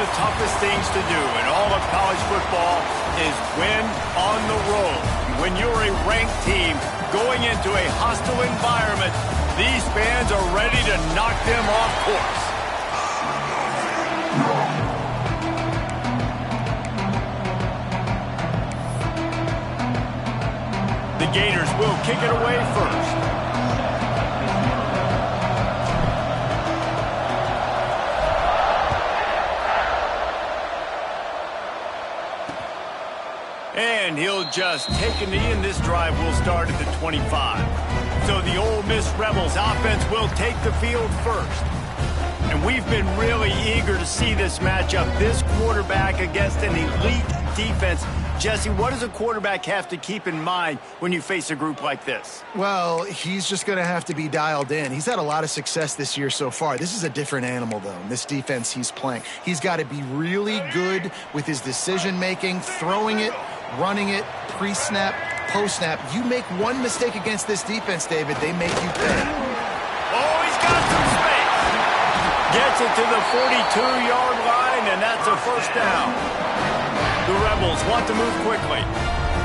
the toughest things to do in all of college football is win on the road. When you're a ranked team going into a hostile environment, these fans are ready to knock them off course. The Gators will kick it away first. And he'll just take a knee, and this drive will start at the 25. So the Ole Miss Rebels offense will take the field first. And we've been really eager to see this matchup, this quarterback against an elite defense. Jesse, what does a quarterback have to keep in mind when you face a group like this? Well, he's just going to have to be dialed in. He's had a lot of success this year so far. This is a different animal, though, in this defense he's playing. He's got to be really good with his decision-making, throwing it, running it, pre-snap, post-snap. You make one mistake against this defense, David, they make you pay. Oh, he's got some space. Gets it to the 42-yard line, and that's a first down. The Rebels want to move quickly.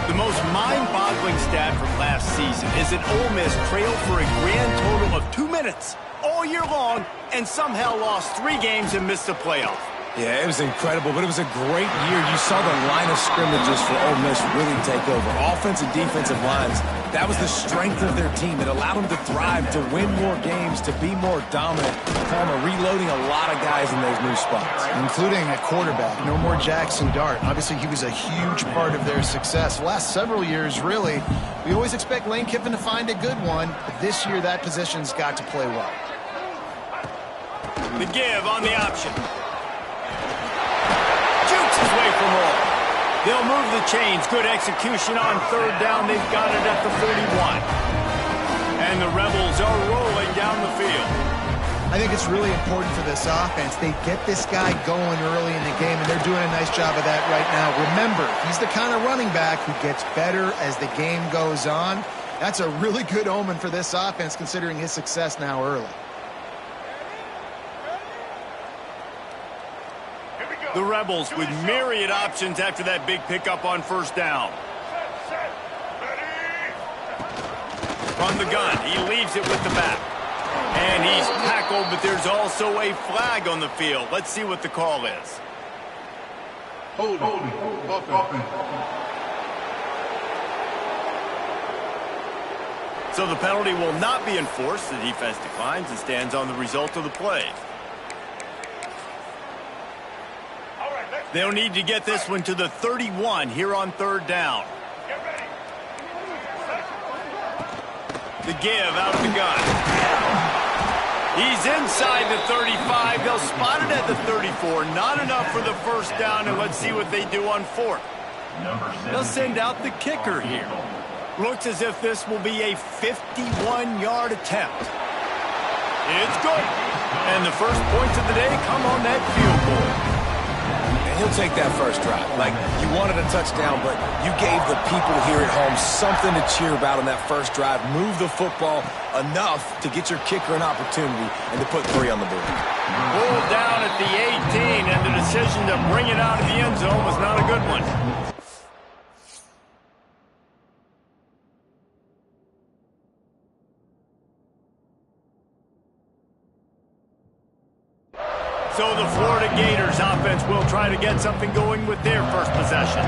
The most mind-boggling stat from last season is that Ole Miss trailed for a grand total of 2 minutes all year long and somehow lost 3 games and missed the playoff. Yeah, it was incredible, but it was a great year. You saw the line of scrimmages for Ole Miss really take over. Offensive, defensive lines, that was the strength of their team. It allowed them to thrive, to win more games, to be more dominant. Palmer reloading a lot of guys in those new spots. Including a quarterback. No more Jackson Dart. Obviously, he was a huge part of their success. The last several years, really, we always expect Lane Kiffin to find a good one. But this year, that position's got to play well. The give on the option. Away from all. They'll move the chains. Good execution on third down. They've got it at the 41. And the Rebels are rolling down the field. I think it's really important for this offense. They get this guy going early in the game, and they're doing a nice job of that right now. Remember, he's the kind of running back who gets better as the game goes on. That's a really good omen for this offense, considering his success now early. The Rebels with myriad options after that big pickup on first down. From the gun, he leaves it with the back. And he's tackled, but there's also a flag on the field. Let's see what the call is. Hold. So the penalty will not be enforced. The defense declines and stands on the result of the play. They'll need to get this one to the 31 here on third down. The give out of the gun. He's inside the 35. They'll spot it at the 34. Not enough for the first down, and let's see what they do on fourth. They'll send out the kicker here. Looks as if this will be a 51-yard attempt. It's good. And the first points of the day come on that field goal. He'll take that first drive. Like, you wanted a touchdown, but you gave the people here at home something to cheer about on that first drive. Move the football enough to get your kicker an opportunity and to put 3 on the board. Pulled down at the 18, and the decision to bring it out of the end zone was not a good one. So the Florida Gators offense will try to get something going with their first possession.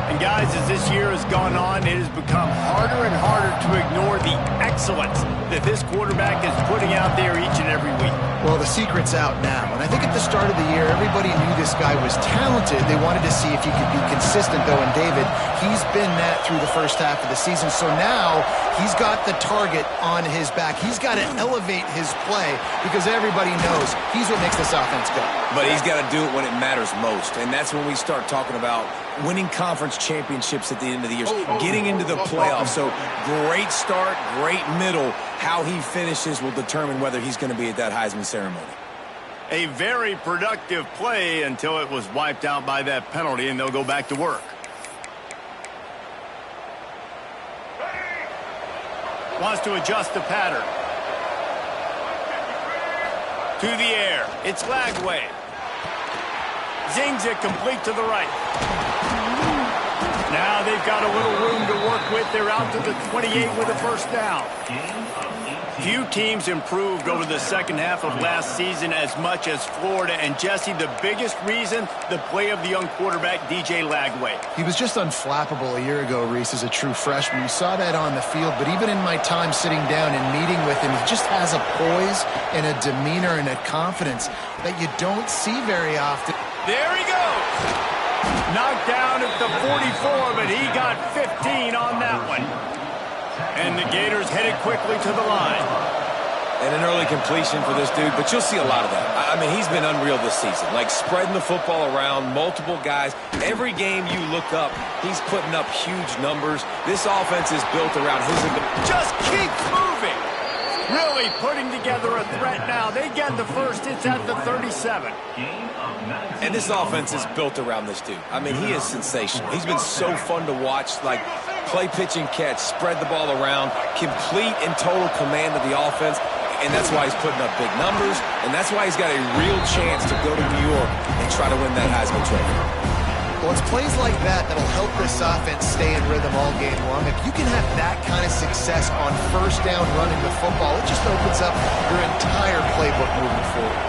And guys, as this year has gone on, it has become harder and harder to ignore the excellence that this quarterback is putting out there each and every week. Well, the secret's out now. And I think at the start of the year, everybody knew this guy was talented. They wanted to see if he could be consistent, though. And David, he's been that through the first half of the season. So now he's got the target on his back. He's got to elevate his play because everybody knows he's what makes this offense go. But he's got to do it when it matters most. And that's when we start talking about winning conference championships at the end of the year, getting into the playoffs. So great start, great middle. How he finishes will determine whether he's going to be at that Heisman ceremony. A very productive play until it was wiped out by that penalty, and they'll go back to work. Wants to adjust the pattern. To the air. It's Lagway. Zings it complete to the right. Now they've got a little room to work with. They're out to the 28 with a first down. Few teams improved over the second half of last season as much as Florida. And, Jesse, the biggest reason, the play of the young quarterback, DJ Lagway. He was just unflappable a year ago, Reese, as a true freshman. You saw that on the field, but even in my time sitting down and meeting with him, he just has a poise and a demeanor and a confidence that you don't see very often. There he goes. Knocked down at the 44, but he got 15 on that one. And the Gators headed quickly to the line. And an early completion for this dude, but you'll see a lot of that. I mean, he's been unreal this season. Like, spreading the football around, multiple guys. Every game you look up, he's putting up huge numbers. This offense is built around his ability. Just keeps moving. Really putting together a threat now. They get the first. It's at the 37. And this offense is built around this dude. I mean, he is sensational. He's been so fun to watch. Like, play, pitch, and catch, spread the ball around, complete and total command of the offense. And that's why he's putting up big numbers. And that's why he's got a real chance to go to New York and try to win that Heisman Trophy. Well, it's plays like that that'll help this offense stay in rhythm all game long. If you can have that kind of success on first down running the football, it just opens up your entire playbook moving forward.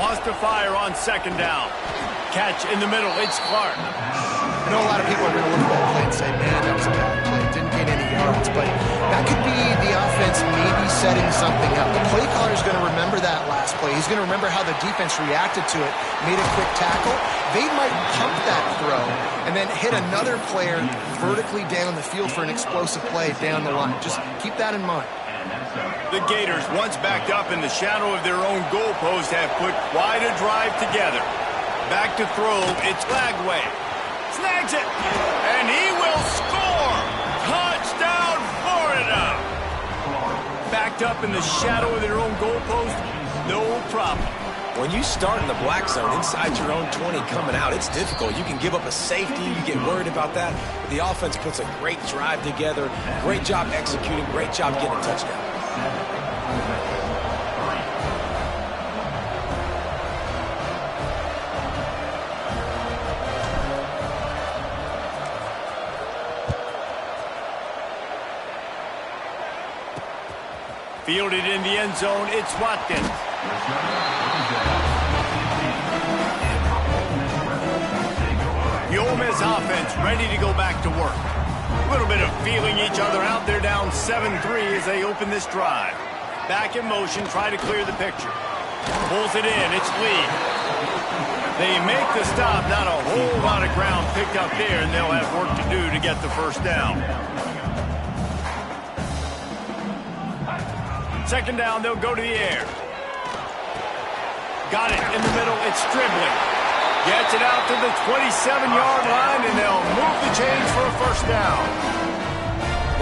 Wants to fire on second down. Catch in the middle. It's Clark. I know a lot of people are going to look at that play and say, man, that was a bad play. It didn't get any yards. But that could be the offense maybe setting something up. The play caller is going to remember that last play. He's going to remember how the defense reacted to it, made a quick tackle. They might pump that throw and then hit another player vertically down the field for an explosive play down the line. Just keep that in mind. The Gators, once backed up in the shadow of their own goalpost, have put quite a drive together. Back to throw, it's Lagway. Snags it, and he will score! Touchdown, Florida! Backed up in the shadow of their own goalpost, no problem. When you start in the black zone inside your own 20 coming out, it's difficult. You can give up a safety. You get worried about that. But the offense puts a great drive together. Great job executing. Great job getting a touchdown. Fielded in the end zone, it's Watkins. The Ole Miss offense ready to go back to work. A little bit of feeling each other out. They're down 7-3 as they open this drive. Back in motion, try to clear the picture. Pulls it in, it's Lee. They make the stop, not a whole lot of ground picked up there, and they'll have work to do to get the first down. Second down, they'll go to the air. Got it in the middle, it's Stribling. Gets it out to the 27-yard line, and they'll move the chains for a first down.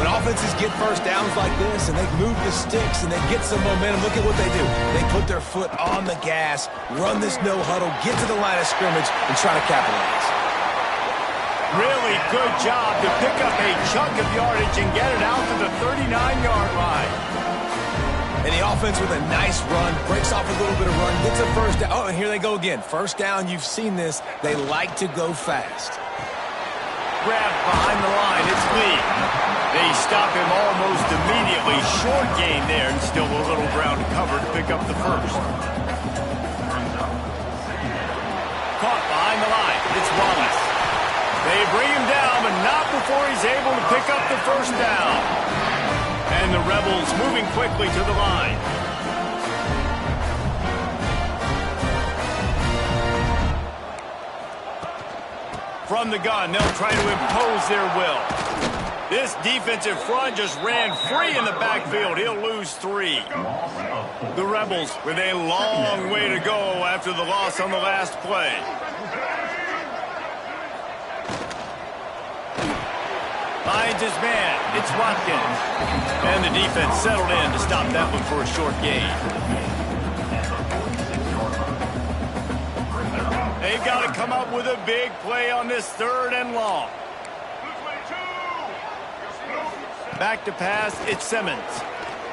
When offenses get first downs like this and they move the sticks and they get some momentum, look at what they do. They put their foot on the gas, run this no huddle, get to the line of scrimmage, and try to capitalize. Really good job to pick up a chunk of yardage and get it out to the 39-yard line. And the offense with a nice run, breaks off a little bit of run, gets a first down. Oh, and here they go again. First down, you've seen this. They like to go fast. Grab behind the line, it's Lee. They stop him almost immediately. Short gain there, and still a little ground to cover to pick up the first. Caught behind the line, it's Wallace. They bring him down, but not before he's able to pick up the first down. And the Rebels moving quickly to the line. From the gun, they'll try to impose their will. This defensive front just ran free in the backfield. He'll lose 3. The Rebels with a long way to go after the loss on the last play. Finds his man. It's Watkins. And the defense settled in to stop that one for a short gain. They've got to come up with a big play on this 3rd and long. Back to pass, it's Simmons.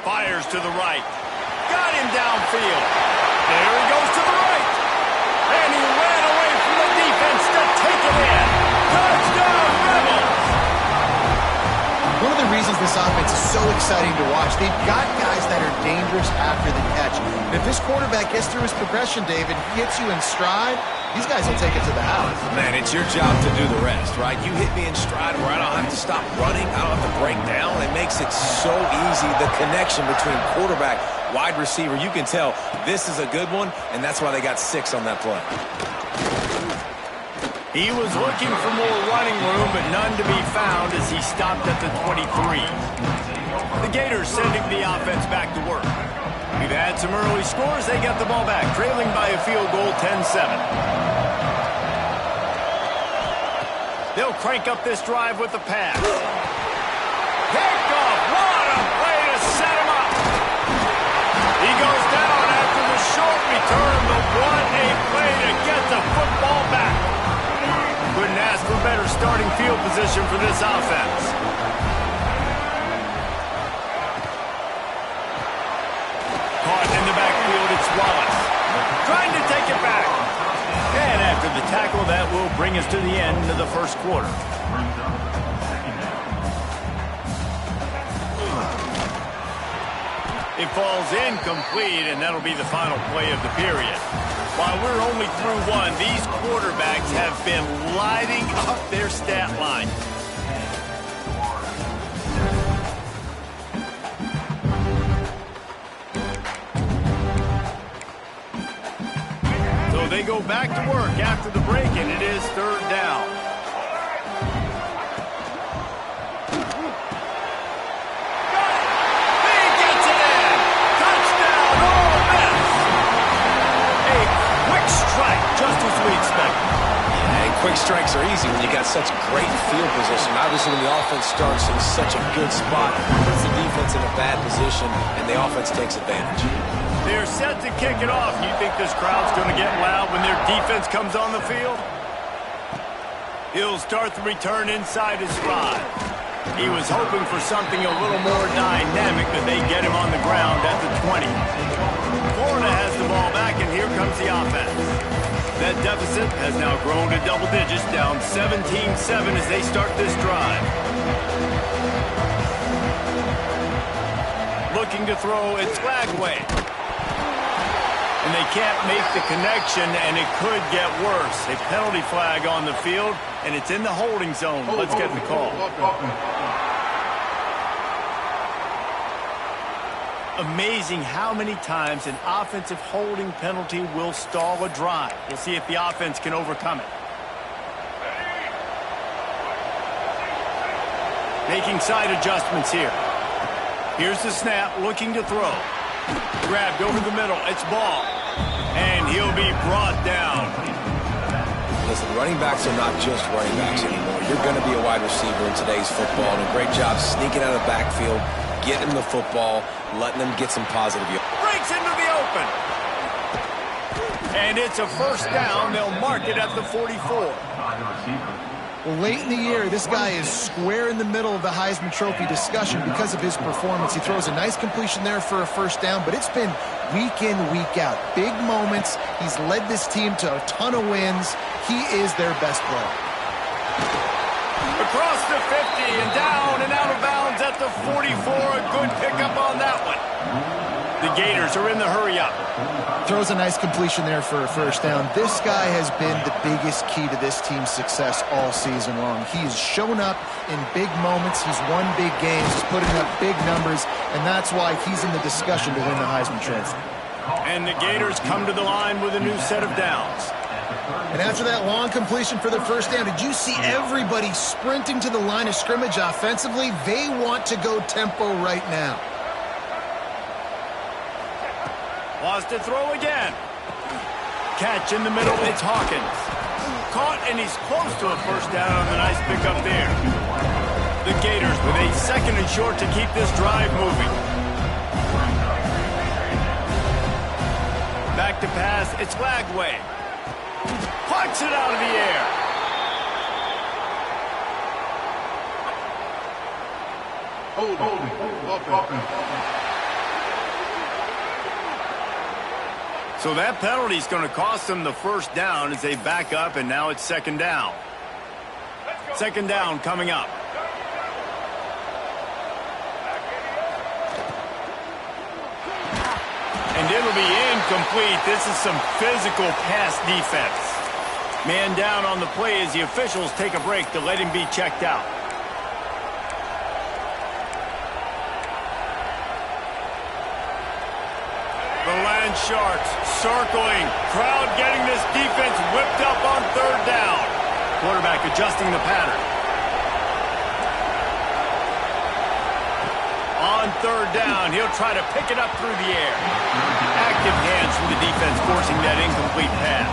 Fires to the right. Got him downfield. There he goes to the right. And he ran away from the defense to take it in. Touchdown, Rebels! One of the reasons this offense is so exciting to watch, they've got guys that are dangerous after the catch. And if this quarterback gets through his progression, David, he hits you in stride, these guys will take it to the house. Man, it's your job to do the rest, right? You hit me in stride where I don't have to stop running. I don't have to break down. It makes it so easy, the connection between quarterback, wide receiver. You can tell this is a good one, and that's why they got 6 on that play. He was looking for more running room, but none to be found as he stopped at the 23. The Gators sending the offense back to work. We've had some early scores. They get the ball back, trailing by a field goal, 10-7. They'll crank up this drive with the pass. Picked off. What a play to set him up. He goes down after the short return, but what a play to get the football back. Couldn't ask for better starting field position for this offense. Caught in the backfield, it's Wallace. Trying to take it back. And after the tackle, that will bring us to the end of the first quarter. It falls incomplete, and that'll be the final play of the period. While we're only through one, these quarterbacks have been lighting up their stat line. So they go back to work after the break, and it is 3rd down. Just as we expected. Yeah, and quick strikes are easy when you got such great field position. Obviously, when the offense starts in such a good spot, it puts the defense in a bad position, and the offense takes advantage. They're set to kick it off. You think this crowd's going to get loud when their defense comes on the field? He'll start the return inside his 5. He was hoping for something a little more dynamic, but they get him on the ground at the 20. Florida has the ball back, and here comes the offense. That deficit has now grown to double digits, down 17-7 as they start this drive. Looking to throw, it's Lagway. And they can't make the connection, and it could get worse. A penalty flag on the field, and it's in the holding zone. Let's get the call. Amazing how many times an offensive holding penalty will stall a drive. We'll see if the offense can overcome it. Making side adjustments here. Here's the snap, looking to throw. Grabbed over the middle, it's Ball. And he'll be brought down. Listen, running backs are not just running backs anymore. You're going to be a wide receiver in today's football, and a great job sneaking out of the backfield, getting them the football, letting them get some positive yards. Breaks into the open. And it's a 1st down. They'll mark it at the 44. Well, late in the year, this guy is square in the middle of the Heisman Trophy discussion because of his performance. He throws a nice completion there for a 1st down, but it's been week in, week out. Big moments. He's led this team to a ton of wins. He is their best player. Across the 50 and down and out of bounds at the 44. A good pickup on that one. The Gators are in the hurry-up. Throws a nice completion there for a 1st down. This guy has been the biggest key to this team's success all season long. He's shown up in big moments. He's won big games. He's putting up big numbers, and that's why he's in the discussion to win the Heisman Trophy. And the Gators come to the line with a new set of downs. And after that long completion for the 1st down, did you see everybody sprinting to the line of scrimmage offensively? They want to go tempo right now. Wants to throw again. Catch in the middle, it's Hawkins. Caught, and he's close to a 1st down on the nice pickup there. The Gators with a 2nd and short to keep this drive moving. Back to pass, it's Lagway. Plucks it out of the air. So that penalty is going to cost them the first down as they back up, and now it's second down. Second down coming up. And it'll be incomplete. This is some physical pass defense. Man down on the play as the officials take a break to let him be checked out. The Land Sharks circling. Crowd getting this defense whipped up on third down. Quarterback adjusting the pattern. On third down, he'll try to pick it up through the air. Active hands from the defense forcing that incomplete pass.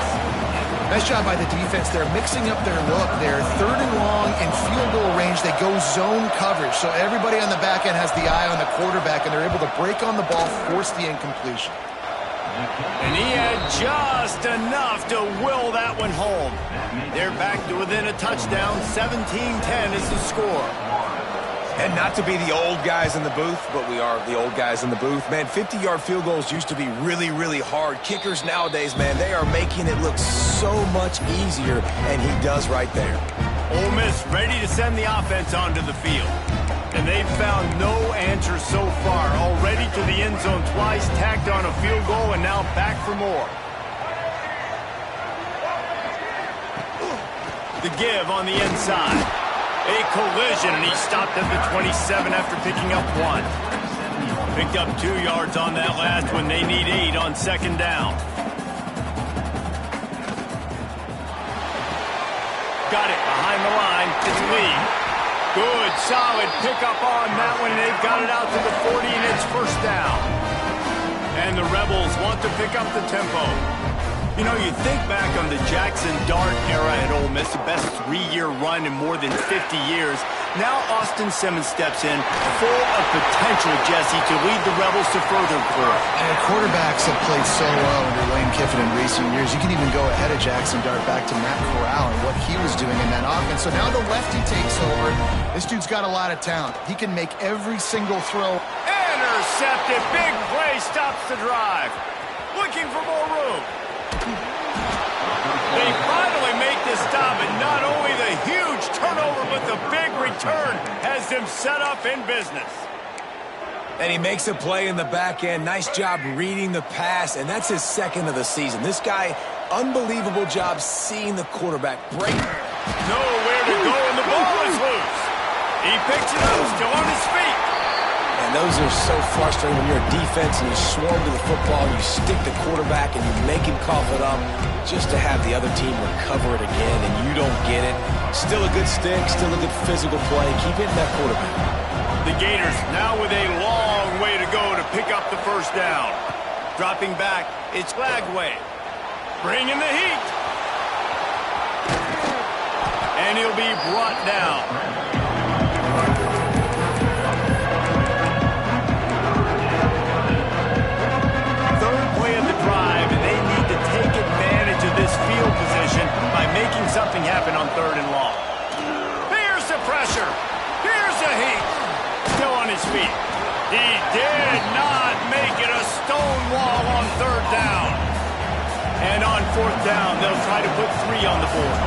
Nice job by the defense. They're mixing up their look. They're third and long in field goal range. They go zone coverage. So everybody on the back end has the eye on the quarterback, and they're able to break on the ball, force the incompletion. And he had just enough to will that one home. They're back to within a touchdown. 17-10 is the score. And not to be the old guys in the booth, but we are the old guys in the booth. Man, 50-yard field goals used to be really, really hard. Kickers nowadays, man, they are making it look so much easier, and he does right there. Ole Miss ready to send the offense onto the field. And they've found no answer so far. Already to the end zone twice, tacked on a field goal, and now back for more. The give on the inside. A collision, and he stopped at the 27 after picking up one. Picked up 2 yards on that last one. They need 8 on second down. Got it behind the line. It's Lee. Good, solid pickup on that one. They've got it out to the 40, and it's first down. And the Rebels want to pick up the tempo. You know, you think back on the Jackson Dart era at Ole Miss, the best 3-year run in more than 50 years. Now Austin Simmons steps in, full of potential, Jesse, to lead the Rebels to further growth. And quarterbacks have played so well under Lane Kiffin in recent years. You can even go ahead of Jackson Dart back to Matt Corral and what he was doing in that offense. So now the lefty takes over. This dude's got a lot of talent. He can make every single throw. Intercepted. Big play stops the drive. Looking for more room. They finally make this stop, and not only the huge turnover, but the big return has them set up in business. And he makes a play in the back end. Nice job reading the pass, and that's his second of the season. This guy, unbelievable job seeing the quarterback break. Nowhere to go, and the ball is loose. He picks it up, still on his feet. And those are so frustrating when you're a defense and you swarm to the football, and you stick the quarterback and you make him cough it up just to have the other team recover it again, and you don't get it. Still a good stick, still a good physical play. Keep hitting that quarterback. The Gators now with a long way to go to pick up the first down. Dropping back, it's Lagway. Bringing the heat. And he'll be brought down. Field position by making something happen on third and long. Here's the pressure. Here's the heat. Still on his feet. He did not make it a stone wall on third down. And on fourth down, they'll try to put 3 on the board.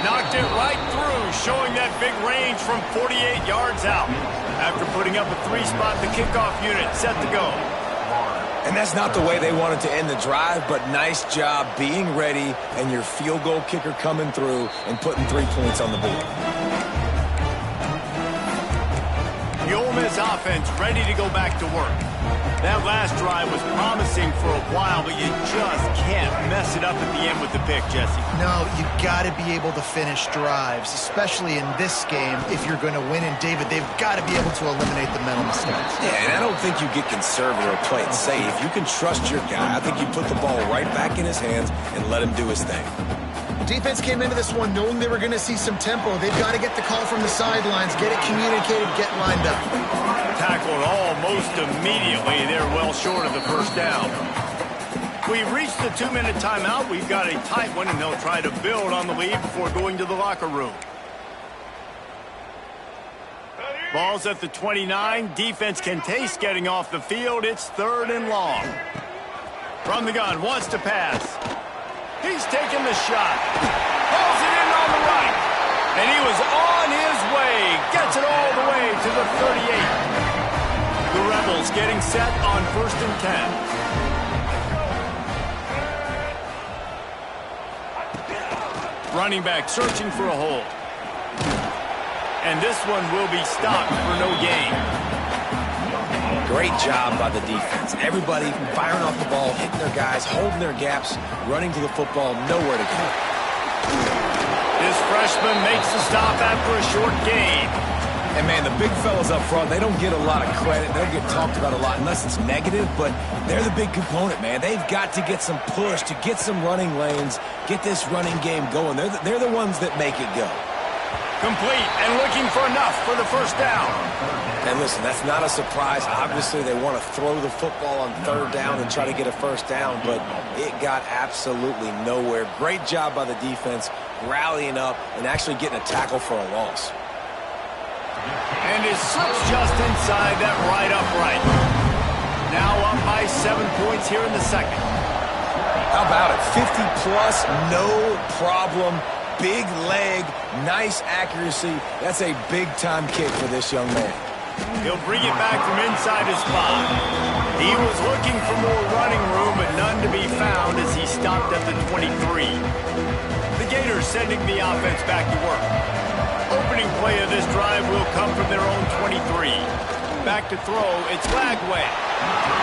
Knocked it right through, showing that big range from 48 yards out. After putting up a 3-spot, the kickoff unit set to go. And that's not the way they wanted to end the drive, but nice job being ready and your field goal kicker coming through and putting 3 points on the board. The Ole Miss offense ready to go back to work. That last drive was promising for a while, but you just can't mess it up at the end with the pick, Jesse. No, you got to be able to finish drives, especially in this game. If you're going to win, and David, they've got to be able to eliminate the mental mistakes. Yeah, and I don't think you get conservative or play it safe. You can trust your guy. I think you put the ball right back in his hands and let him do his thing. Defense came into this one knowing they were going to see some tempo. They've got to get the call from the sidelines, get it communicated, get lined up. Tackled almost immediately. They're well short of the first down. We've reached the 2-minute timeout. We've got a tight one, and they'll try to build on the lead before going to the locker room. Ball's at the 29. Defense can taste getting off the field. It's 3rd and long. From the gun, wants to pass. He's taking the shot. Pulls it in on the right. And he was on his way. Gets it all the way to the 38. The Rebels getting set on 1st and 10. Running back searching for a hole. And this one will be stopped for no gain. Great job by the defense. Everybody firing off the ball, hitting their guys, holding their gaps, running to the football, nowhere to go. This freshman makes the stop after a short gain. And, man, the big fellas up front, they don't get a lot of credit. They don't get talked about a lot unless it's negative, but they're the big component, man. They've got to get some push, to get some running lanes, get this running game going. They're the ones that make it go. Complete and looking for enough for the 1st down. And listen, that's not a surprise. Obviously, they want to throw the football on 3rd down and try to get a 1st down, but it got absolutely nowhere. Great job by the defense, rallying up and actually getting a tackle for a loss. And it slips just inside that right upright. Now up by 7 points here in the 2nd. How about it? 50-plus, no problem. Big leg, nice accuracy. That's a big-time kick for this young man. He'll bring it back from inside his spot. He was looking for more running room, but none to be found as he stopped at the 23. The Gators sending the offense back to work. Opening play of this drive will come from their own 23. Back to throw, it's Lagway.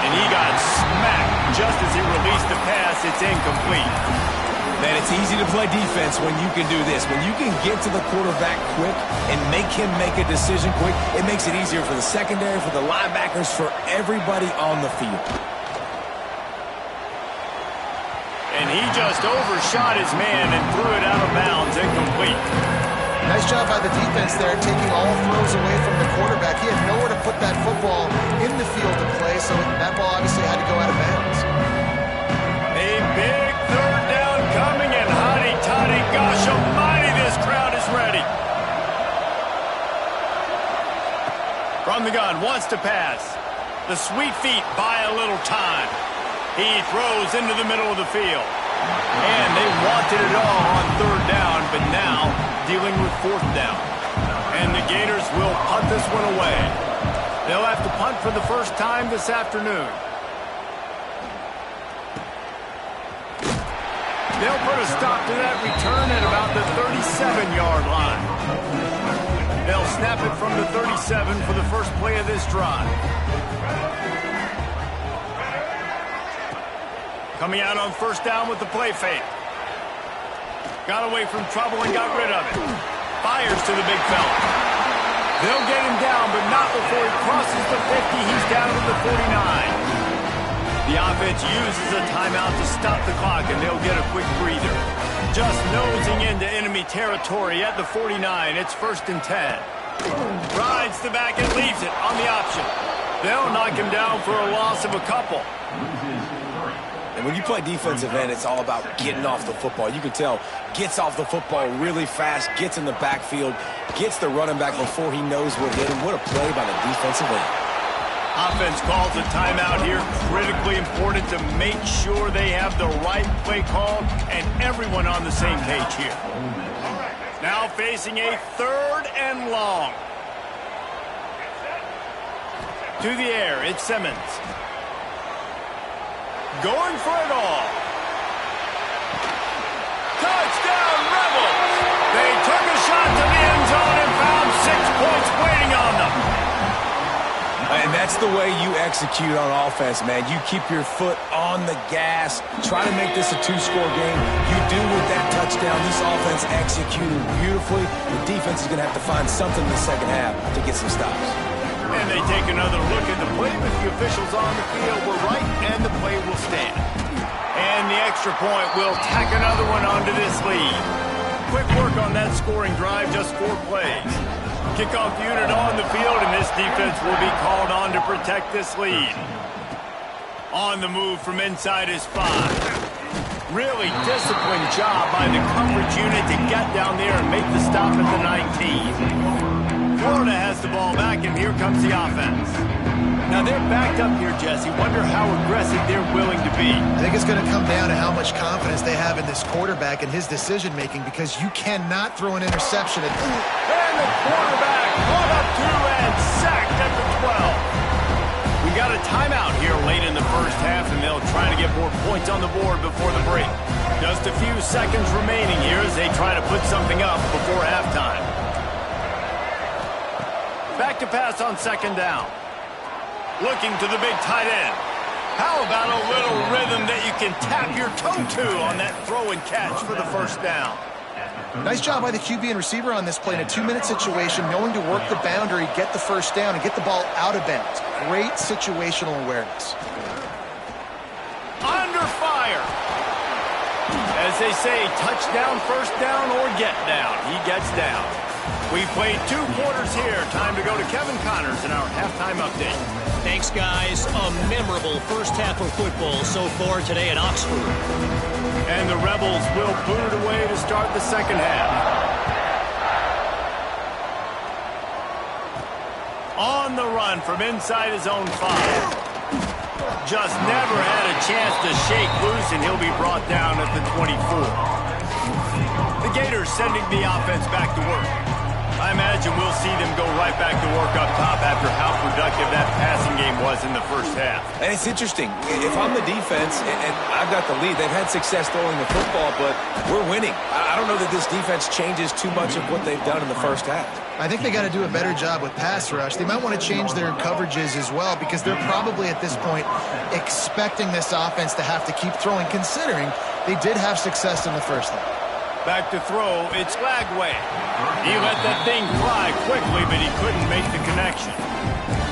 And he got smacked just as he released the pass. It's incomplete. Man, it's easy to play defense when you can do this. When you can get to the quarterback quick and make him make a decision quick, it makes it easier for the secondary, for the linebackers, for everybody on the field. And he just overshot his man and threw it out of bounds, incomplete. Nice job by the defense there, taking all throws away from the quarterback. He had nowhere to put that football in the field to play, so that ball obviously had to go out of bounds. A big 3rd down coming, and hotty-toddy, gosh almighty, this crowd is ready. From the gun, wants to pass. The sweet feet buy a little time. He throws into the middle of the field. And they wanted it all on 3rd down, but now dealing with 4th down. And the Gators will punt this one away. They'll have to punt for the first time this afternoon. They'll put a stop to that return at about the 37-yard line. They'll snap it from the 37 for the first play of this drive. Coming out on 1st down with the play fake. Got away from trouble and got rid of it. Fires to the big fella. They'll get him down, but not before he crosses the 50. He's down to the 49. The offense uses a timeout to stop the clock, and they'll get a quick breather. Just nosing into enemy territory at the 49. It's 1st and 10. Rides the back and leaves it on the option. They'll knock him down for a loss of a couple. And when you play defensive end, it's all about getting off the football. You can tell, gets off the football really fast, gets in the backfield, gets the running back before he knows what hit him. What a play by the defensive end. Offense calls a timeout here. Critically important to make sure they have the right play call and everyone on the same page here. Now facing a 3rd and long. To the air, it's Simmons. Going for it all. Touchdown, Rebels! They took a shot to the end zone and found 6 points waiting on them. And that's the way you execute on offense, man. You keep your foot on the gas. Try to make this a 2-score game. You do with that touchdown. This offense executed beautifully. The defense is going to have to find something in the second half to get some stops. And they take another look at the play, but the officials on the field were right, and the play will stand. And the extra point will tack another one onto this lead. Quick work on that scoring drive, just 4 plays. Kickoff unit on the field, and this defense will be called on to protect this lead. On the move from inside his 5. Really disciplined job by the coverage unit to get down there and make the stop at the 19. Florida has the ball back, and here comes the offense. Now they're backed up here, Jesse. Wonder how aggressive they're willing to be. I think it's going to come down to how much confidence they have in this quarterback and his decision-making, because you cannot throw an interception at... And the quarterback caught up to and sacked at the 12. We got a timeout here late in the first half, and they'll try to get more points on the board before the break. Just a few seconds remaining here as they try to put something up before halftime. Back to pass on second down. Looking to the big tight end. How about a little rhythm that you can tap your toe to on that throw and catch for the first down? Nice job by the QB and receiver on this play in a 2-minute situation, knowing to work the boundary, get the first down, and get the ball out of bounds. Great situational awareness. Under fire. As they say, touchdown, first down, or get down. He gets down. We've played 2 quarters here. Time to go to Kevin Connors in our halftime update. Thanks, guys. A memorable first half of football so far today at Oxford. And the Rebels will boot it away to start the second half. On the run from inside his own 5. Just never had a chance to shake loose, and he'll be brought down at the 24. The Gators sending the offense back to work. I imagine we'll see them go right back to work up top after how productive that passing game was in the first half. And it's interesting. If I'm the defense and I've got the lead, they've had success throwing the football, but we're winning. I don't know that this defense changes too much of what they've done in the first half. I think they got to do a better job with pass rush. They might want to change their coverages as well, because they're probably at this point expecting this offense to have to keep throwing, considering they did have success in the first half. Back to throw, it's Lagway. He let that thing fly quickly, but he couldn't make the connection.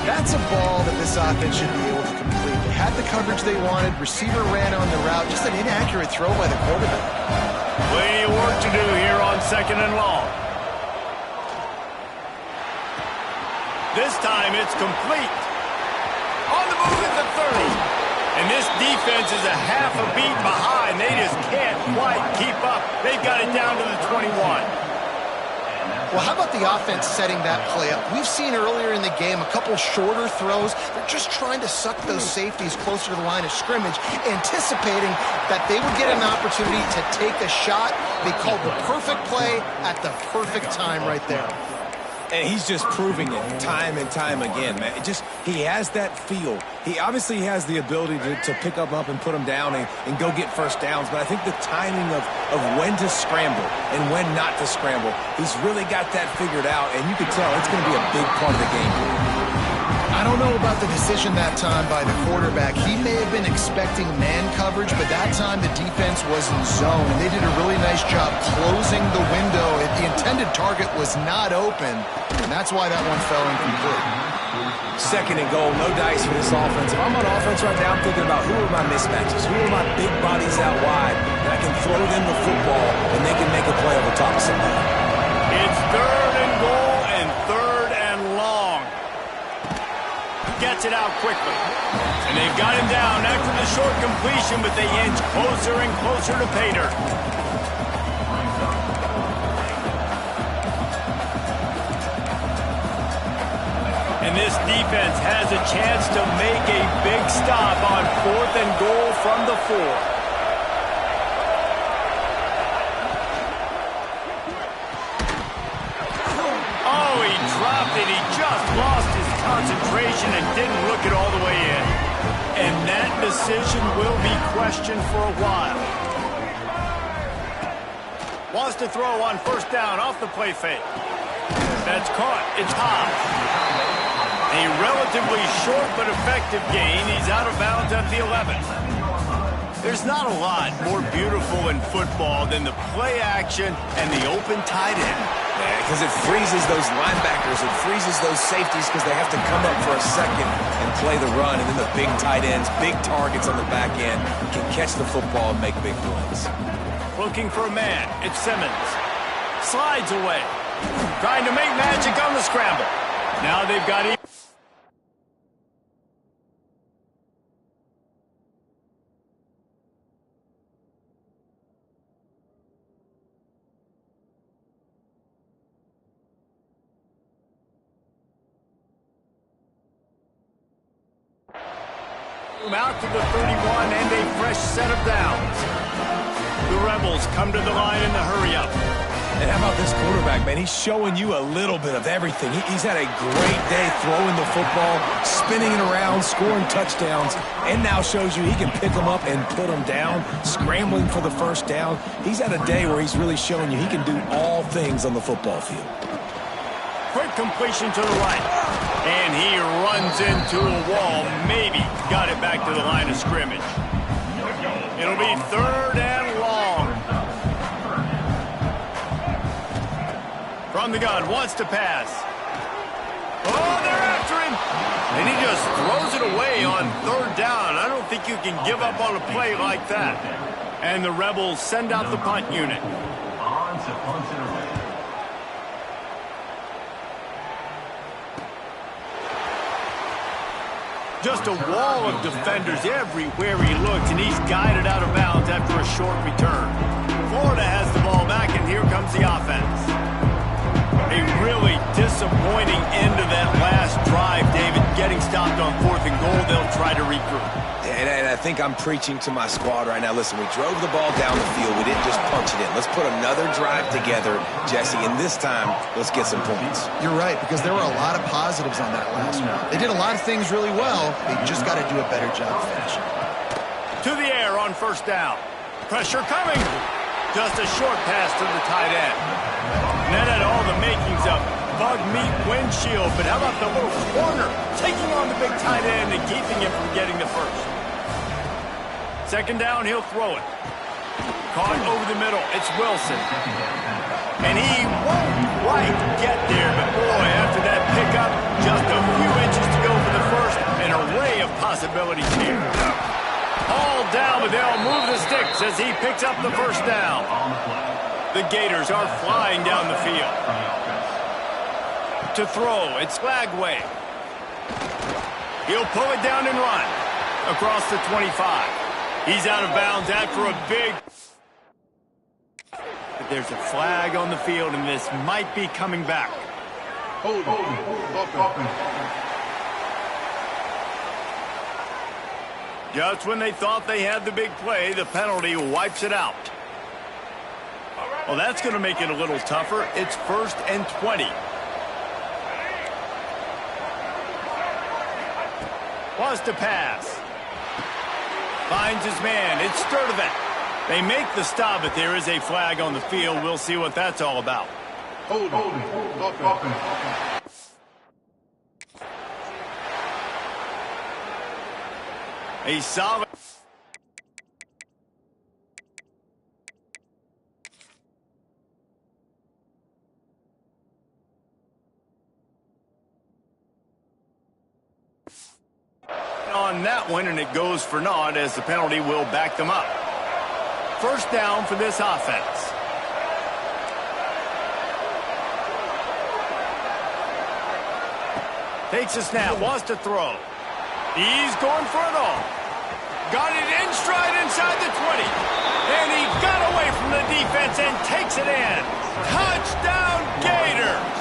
That's a ball that this offense should be able to complete. They had the coverage they wanted, receiver ran on the route, just an inaccurate throw by the quarterback. Plenty of work to do here on second and long. This time it's complete. On the move at the 30. And this defense is a half a beat behind. They just can't quite keep up. They've got it down to the 21. Well, how about the offense setting that play up? We've seen earlier in the game a couple shorter throws. They're just trying to suck those safeties closer to the line of scrimmage, anticipating that they would get an opportunity to take a shot. They called the perfect play at the perfect time right there. And he's just proving it time and time again, man. He has that feel. He obviously has the ability to pick up and put them down and go get first downs, but I think the timing of when to scramble and when not to scramble, he's really got that figured out, and you can tell it's going to be a big part of the game. I don't know about the decision that time by the quarterback. He may have been expecting man coverage, but that time the defense was in zone, and they did a really nice job closing the window. The intended target was not open, and that's why that one fell incomplete. Second and goal, no dice for this offense. If I'm on offense right now, I'm thinking about who are my mismatches, who are my big bodies out wide, and I can throw them the football, and they can make a play over top of somebody. It's third and goal and third and long. Gets it out quickly. And they've got him down after the short completion, but they inch closer and closer to pay dirt. And this defense has a chance to make a big stop on fourth and goal from the 4. Oh, he dropped it. He just lost his concentration and didn't look it all the way in. And that decision will be questioned for a while. Wants to throw on first down off the play fake. That's caught. It's Hobbs. A relatively short but effective gain. He's out of bounds at the 11. There's not a lot more beautiful in football than the play action and the open tight end. Yeah, because it freezes those linebackers. It freezes those safeties because they have to come up for a second and play the run. And then the big tight ends, big targets on the back end, can catch the football and make big plays. Looking for a man. It's Simmons. Slides away. Trying to make magic on the scramble. Now they've got him. Out to the 31 and a fresh set of downs. The Rebels come to the line in the hurry-up. And how about this quarterback, man? He's showing you a little bit of everything. He's had a great day throwing the football, spinning it around, scoring touchdowns, and now shows you he can pick them up and put them down, scrambling for the first down. He's had a day where he's really showing you he can do all things on the football field. Quick completion to the right. And he runs into a wall. Maybe got it back to the line of scrimmage. It'll be 3rd and long. From the gun, wants to pass. Oh, they're after him. And he just throws it away on 3rd down. I don't think you can give up on a play like that. And the Rebels send out the punt unit. Just a wall of defenders everywhere he looks, and he's guided out of bounds after a short return. Florida has the ball back, and here comes the offense. A really disappointing end of that last drive, David. Getting stopped on 4th and goal, they'll try to regroup. And I think I'm preaching to my squad right now. Listen, we drove the ball down the field. We didn't just punch it in. Let's put another drive together, Jesse, and this time, let's get some points. You're right, because there were a lot of positives on that last one. They did a lot of things really well. They just got to do a better job finishing. To the air on 1st down. Pressure coming. Just a short pass to the tight end. And that had all the makings of bug meat windshield, but how about the little corner taking on the big tight end and keeping him from getting the first? 2nd down, he'll throw it. Caught over the middle. It's Wilson. And he won't quite get there, but boy, after that pickup, just a few inches to go for the first. An array of possibilities here. All down, but they'll move the sticks as he picks up the 1st down. The Gators are flying down the field. To throw, it's Flagway. He'll pull it down and run across the 25. He's out of bounds after a big... But there's a flag on the field, and this might be coming back. Hold. Just when they thought they had the big play, the penalty wipes it out. Well, that's going to make it a little tougher. It's 1st and 20. Wants to pass. Finds his man. It's Sturdivant. They make the stop, but there is a flag on the field. We'll see what that's all about. Hold. A solid... on that one, and it goes for naught as the penalty will back them up. 1st down for this offense. Takes a snap, wants to throw. He's going for it all. Got it in stride inside the 20. And he got away from the defense and takes it in. Touchdown, Gators!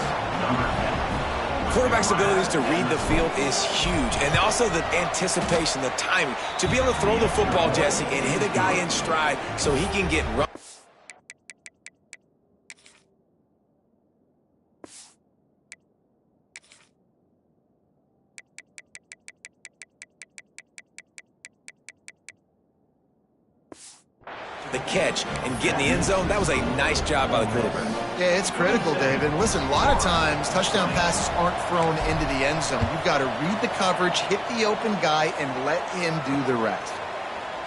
Quarterback's abilities to read the field is huge, and also the anticipation, the timing. To be able to throw the football, Jesse, and hit a guy in stride so he can get run. The catch and get in the end zone, that was a nice job by the quarterback. Yeah, it's critical, David. Listen, a lot of times touchdown passes aren't thrown into the end zone. You've got to read the coverage, hit the open guy, and let him do the rest.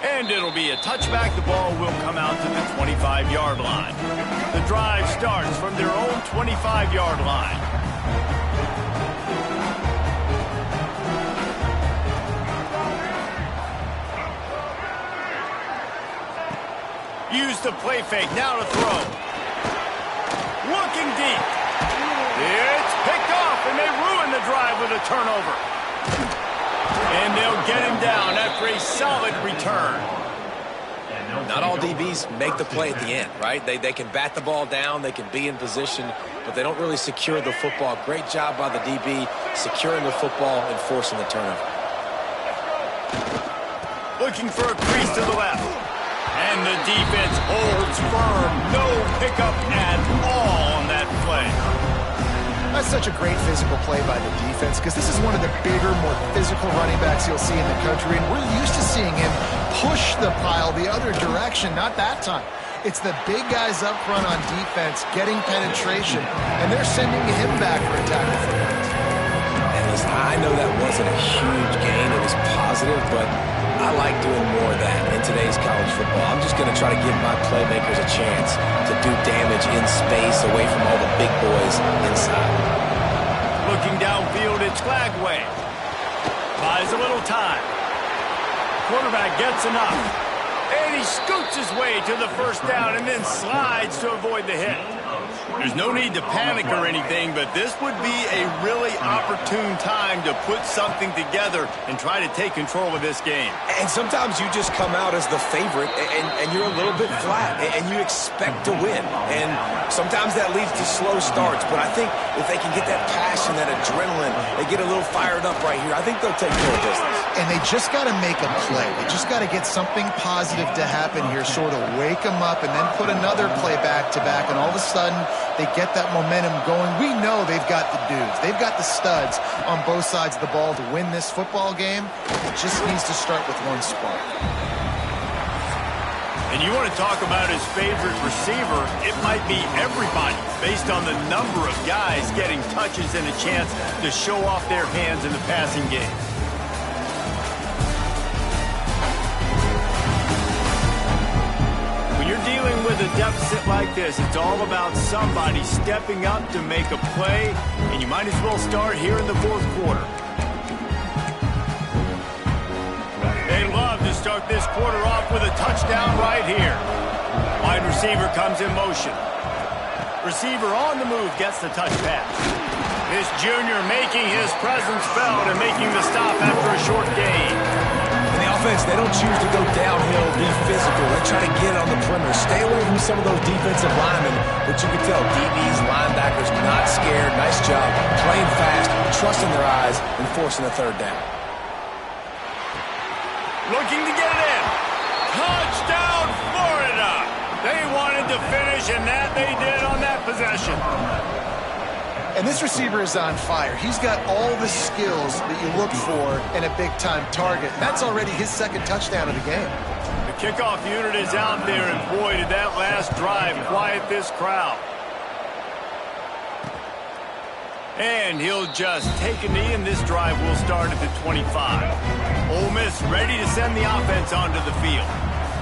And it'll be a touchback. The ball will come out to the 25-yard line. The drive starts from their own 25-yard line. Use the play fake, now to throw. Looking deep. It's picked off, and they ruin the drive with a turnover. And they'll get him down after a solid return. Not all DBs make the play at the end, right? They can bat the ball down, they can be in position, but they don't really secure the football. Great job by the DB securing the football and forcing the turnover. Looking for a crease to the left. And the defense holds firm. No pickup at all on that play. That's such a great physical play by the defense because this is one of the bigger, more physical running backs you'll see in the country, and we're used to seeing him push the pile the other direction, not that time. It's the big guys up front on defense getting penetration, and they're sending him back for a tackle for loss. And listen, I know that wasn't a huge gain. It was positive, but I like doing more of that in today's college football. I'm just going to try to give my playmakers a chance to do damage in space away from all the big boys inside. Looking downfield, it's Glagway. Buys a little time. Quarterback gets enough. And he scoots his way to the first down and then slides to avoid the hit. There's no need to panic or anything, but this would be a really opportune time to put something together and try to take control of this game. And sometimes you just come out as the favorite, and you're a little bit flat, and you expect to win. And sometimes that leads to slow starts, but I think if they can get that passion, that adrenaline, they get a little fired up right here, I think they'll take care of business. And they just got to make a play. They just got to get something positive to happen here, sort of wake them up, and then put another play back-to-back, and all of a sudden they get that momentum going. We know they've got the dudes. They've got the studs on both sides of the ball to win this football game. It just needs to start with one spark. And you want to talk about his favorite receiver, it might be everybody based on the number of guys getting touches and a chance to show off their hands in the passing game. Dealing with a deficit like this, it's all about somebody stepping up to make a play, and you might as well start here in the fourth quarter. They love to start this quarter off with a touchdown right here. Wide receiver comes in motion. Receiver on the move gets the touch pass. This junior making his presence felt and making the stop after a short gain. Offense, they don't choose to go downhill, be physical. They try to get it on the perimeter. Stay away from some of those defensive linemen, but you can tell DBs, linebackers, not scared. Nice job playing fast, trusting their eyes, and forcing a third down. Looking to get it in. Touchdown, Florida. They wanted to finish, and that they did on that possession. And this receiver is on fire. He's got all the skills that you look for in a big-time target. That's already his second touchdown of the game. The kickoff unit is out there, and boy, did that last drive quiet this crowd. And he'll just take a knee, and this drive will start at the 25. Ole Miss ready to send the offense onto the field.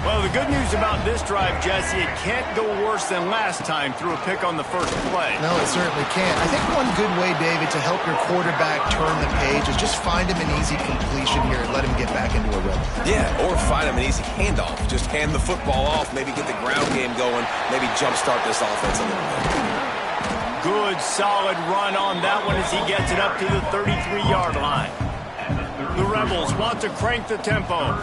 Well, the good news about this drive, Jesse, it can't go worse than last time through a pick on the first play. No, it certainly can't. I think one good way, David, to help your quarterback turn the page is just find him an easy completion here and let him get back into a rhythm. Yeah, or find him an easy handoff. Just hand the football off, maybe get the ground game going, maybe jumpstart this offense a little bit. Good, solid run on that one as he gets it up to the 33-yard line. The Rebels want to crank the tempo.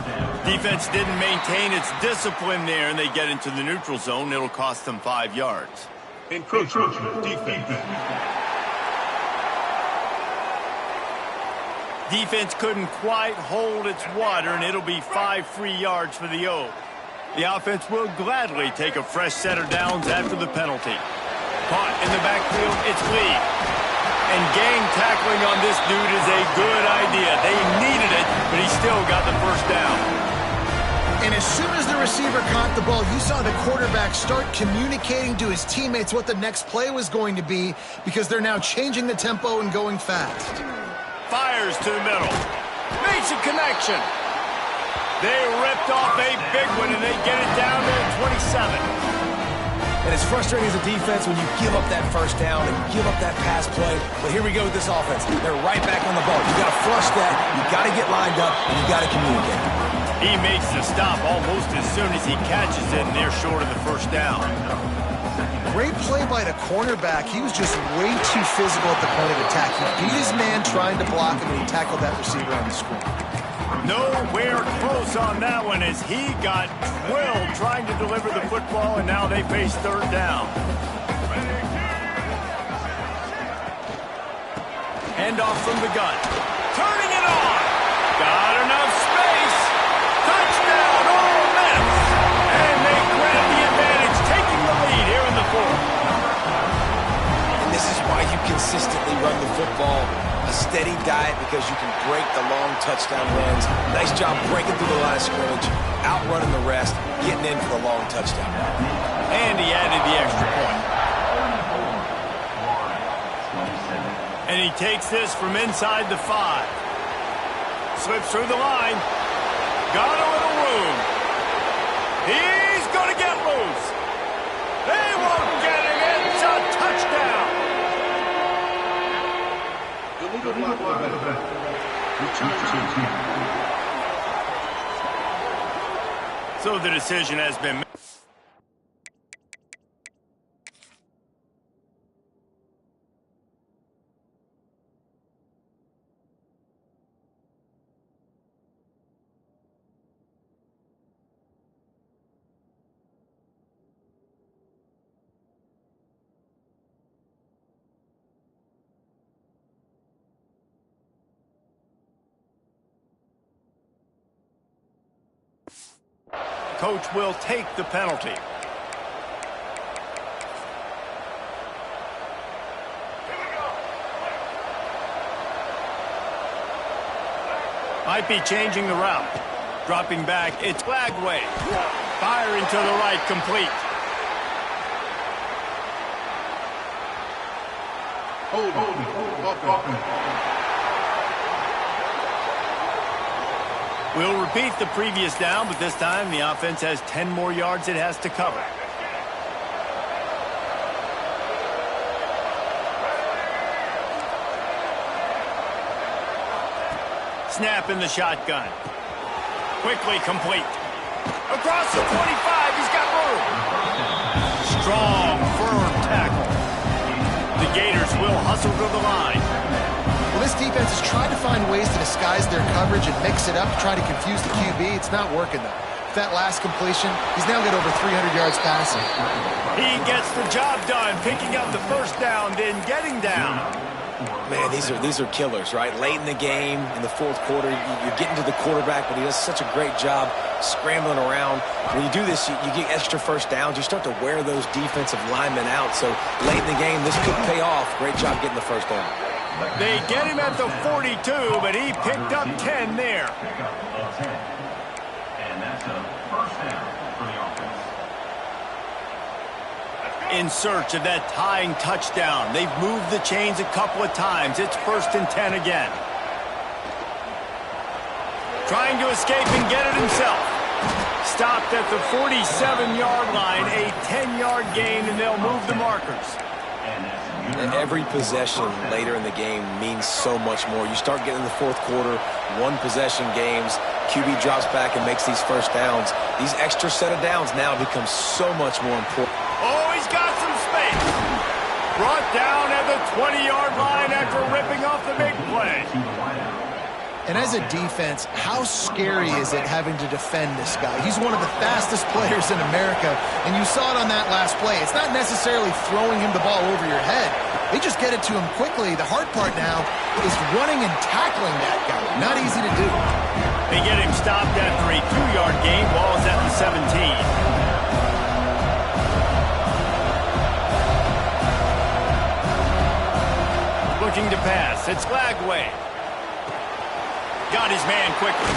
Defense didn't maintain its discipline there, and they get into the neutral zone. It'll cost them 5 yards. Encroachment defense. Defense couldn't quite hold its water, and it'll be 5 free yards for the Oak. The offense will gladly take a fresh set of downs after the penalty. Caught in the backfield, it's Lee. And gang tackling on this dude is a good idea. They needed it, but he still got the first down. And as soon as the receiver caught the ball, you saw the quarterback start communicating to his teammates what the next play was going to be because they're now changing the tempo and going fast. Fires to the middle. Makes a connection. They ripped off a big one, and they get it down to 27. And it's frustrating as a defense when you give up that first down and give up that pass play. But here we go with this offense. They're right back on the ball. You got to flush that. You got to get lined up, and you got to communicate. He makes the stop almost as soon as he catches it, and they're short of the first down. Great play by the cornerback. He was just way too physical at the point of attack. He beat his man trying to block him, and he tackled that receiver on the screen. Nowhere close on that one as he got drilled trying to deliver the football, and now they face third down. Handoff from the gun. Turning it on. Got enough space. ball. A steady diet because you can break the long touchdown runs. Nice job breaking through the line of scrimmage, outrunning the rest, getting in for the long touchdown. And he added the extra point. And he takes this from inside the 5. Slips through the line. Got a little room. He's going to get loose. They won't get it. It's a touchdown. So the decision has been made. Coach will take the penalty. Might be changing the route. Dropping back, it's Lagway. Firing to the right, complete. We'll repeat the previous down, but this time the offense has 10 more yards it has to cover. Snap in the shotgun. Quickly complete. Across the 25, he's got room. Strong, firm tackle. The Gators will hustle to the line. Well, this defense has tried to find ways to disguise their coverage and mix it up to try to confuse the QB. It's not working, though. With that last completion, he's now got over 300 yards passing. He gets the job done, picking up the first down, then getting down. Man, these are killers, right? Late in the game, in the fourth quarter, you're getting to the quarterback, but he does such a great job scrambling around. When you do this, you get extra first downs. You start to wear those defensive linemen out. So late in the game, this could pay off. Great job getting the first down. They get him at the 42, but he picked up 10 there. And that's a first down for the offense. In search of that tying touchdown. They've moved the chains a couple of times. It's 1st and 10 again. Trying to escape and get it himself. Stopped at the 47-yard line, a 10-yard gain, and they'll move the markers. Every possession later in the game means so much more. You start getting in the fourth quarter, one-possession games, QB drops back and makes these first downs. These extra set of downs now become so much more important. Oh, he's got some space. Brought down at the 20-yard line after ripping off the big play. And as a defense, how scary is it having to defend this guy? He's one of the fastest players in America, and you saw it on that last play. It's not necessarily throwing him the ball over your head. They just get it to him quickly. The hard part now is running and tackling that guy. Not easy to do. They get him stopped after a 2-yard gain. Ball's at the 17. Looking to pass. It's Lagway. Got his man quickly.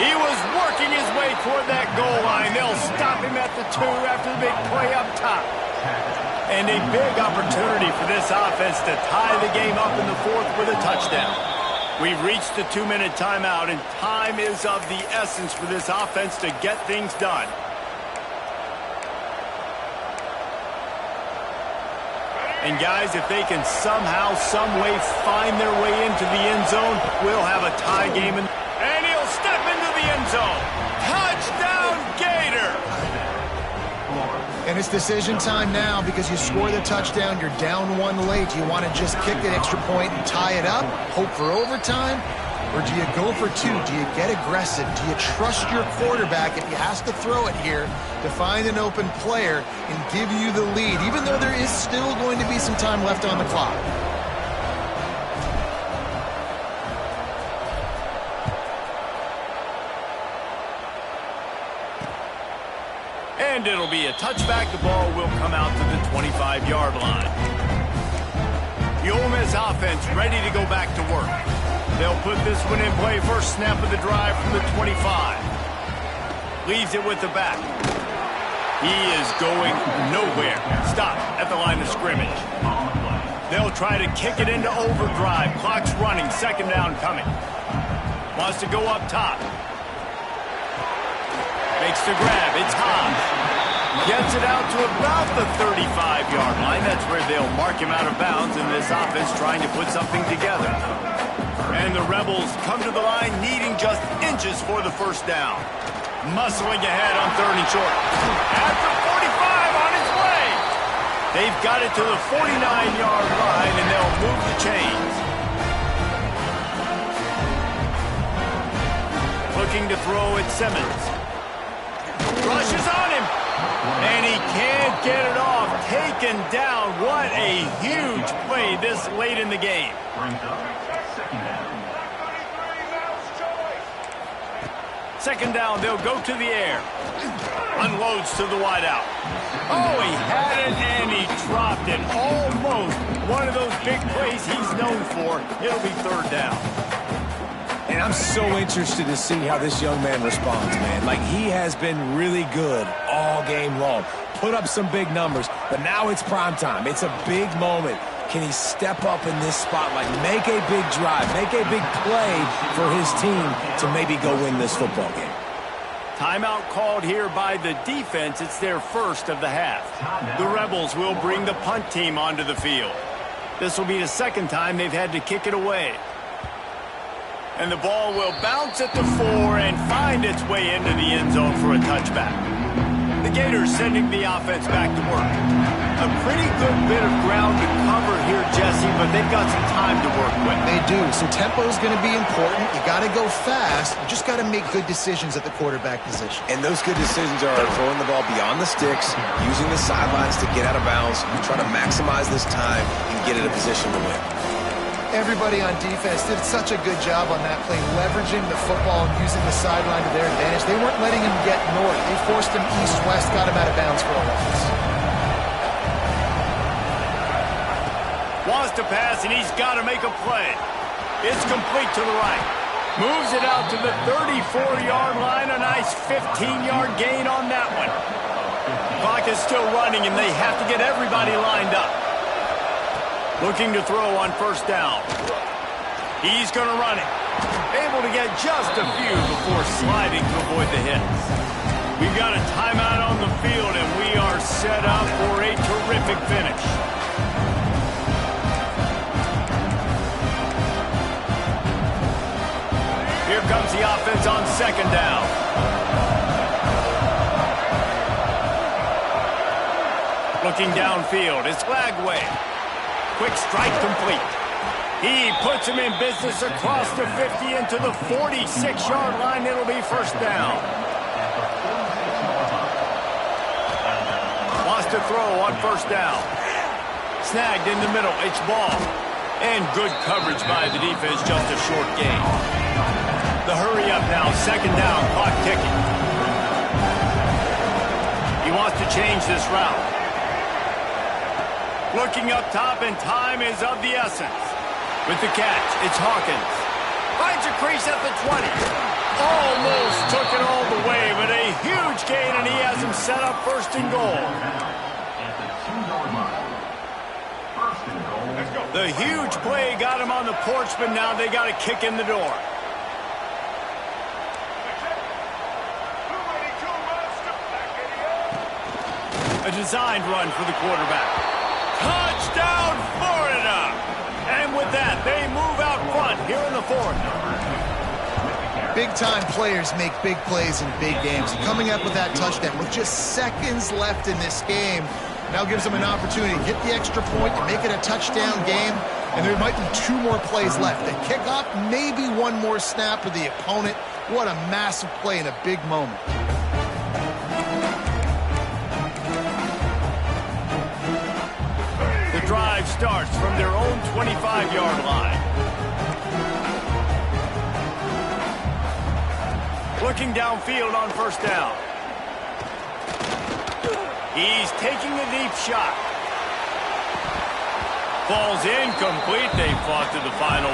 He was working his way toward that goal line. They'll stop him at the 2 after the big play up top. And a big opportunity for this offense to tie the game up in the 4th with a touchdown. We've reached the 2-minute timeout, and time is of the essence for this offense to get things done. And guys, if they can somehow, some way find their way into the end zone, we'll have a tie game. And he'll step into the end zone. Touchdown, Gator! And it's decision time now because you score the touchdown, you're down 1 late. Do you want to just kick the extra point and tie it up, hope for overtime? Or do you go for 2? Do you get aggressive? Do you trust your quarterback if he has to throw it here to find an open player and give you the lead, even though there is still going to be some time left on the clock? And it'll be a touchback. The ball will come out to the 25-yard line. The Ole Miss offense ready to go back to work. They'll put this one in play. First snap of the drive from the 25. Leaves it with the back. He is going nowhere. Stop at the line of scrimmage. They'll try to kick it into overdrive. Clock's running. Second down coming. Wants to go up top. Makes the grab. It's Hobbs. Gets it out to about the 35-yard line. That's where they'll mark him out of bounds in this offense trying to put something together. And the Rebels come to the line needing just inches for the first down. Muscling ahead on 3rd and short. At the 45 on its way. They've got it to the 49-yard line, and they'll move the chains. Looking to throw at Simmons. Rushes on him. And he can't get it off. Taken down. What a huge play this late in the game. Second down, they'll go to the air. Unloads to the wideout. Oh, he had it and he dropped it. Almost one of those big plays he's known for. It'll be 3rd down. And I'm so interested to see how this young man responds, man. Like, he has been really good all game long. Put up some big numbers, but now it's prime time. It's a big moment. Can he step up in this spotlight, make a big drive, make a big play for his team to maybe go win this football game? Timeout called here by the defense. It's their first of the half. The Rebels will bring the punt team onto the field. This will be the second time they've had to kick it away. And the ball will bounce at the 4 and find its way into the end zone for a touchback. The Gators sending the offense back to work. A pretty good bit of ground to cover here, Jesse, but they've got some time to work with. They do. So tempo is going to be important. You got to go fast. You just got to make good decisions at the quarterback position. And those good decisions are throwing the ball beyond the sticks, using the sidelines to get out of bounds, trying to maximize this time and get in a position to win. Everybody on defense did such a good job on that play, leveraging the football and using the sideline to their advantage. They weren't letting him get north. They forced him east-west, got him out of bounds for a loss. Wants to pass, and he's got to make a play. It's complete to the right. Moves it out to the 34-yard line. A nice 15-yard gain on that one. Clock is still running, and they have to get everybody lined up. Looking to throw on first down. He's going to run it. Able to get just a few before sliding to avoid the hits. We've got a timeout on the field, and we are set up for a terrific finish. Here comes the offense on second down. Looking downfield, it's Lagway. Quick strike complete. He puts him in business across the 50 into the 46-yard line. It'll be first down. Wants to throw on first down. Snagged in the middle. It's ball. And good coverage by the defense. Just a short gain. The hurry up now. Second down. Clock ticking. He wants to change this route. Looking up top, and time is of the essence. With the catch, it's Hawkins. Finds a crease at the 20. Almost took it all the way, but a huge gain, and he has him set up first and goal. The huge play got him on the porch, but now they got to kick in the door. A designed run for the quarterback. Touchdown, Florida! And with that, they move out front here in the 4th. Big-time players make big plays in big games. Coming up with that touchdown with just seconds left in this game now gives them an opportunity to get the extra point, to make it a touchdown game, and there might be 2 more plays left. They kick off, maybe 1 more snap of the opponent. What a massive play in a big moment. The drive starts from their own 25-yard line. Looking downfield on first down. He's taking a deep shot. Falls incomplete. They fought to the final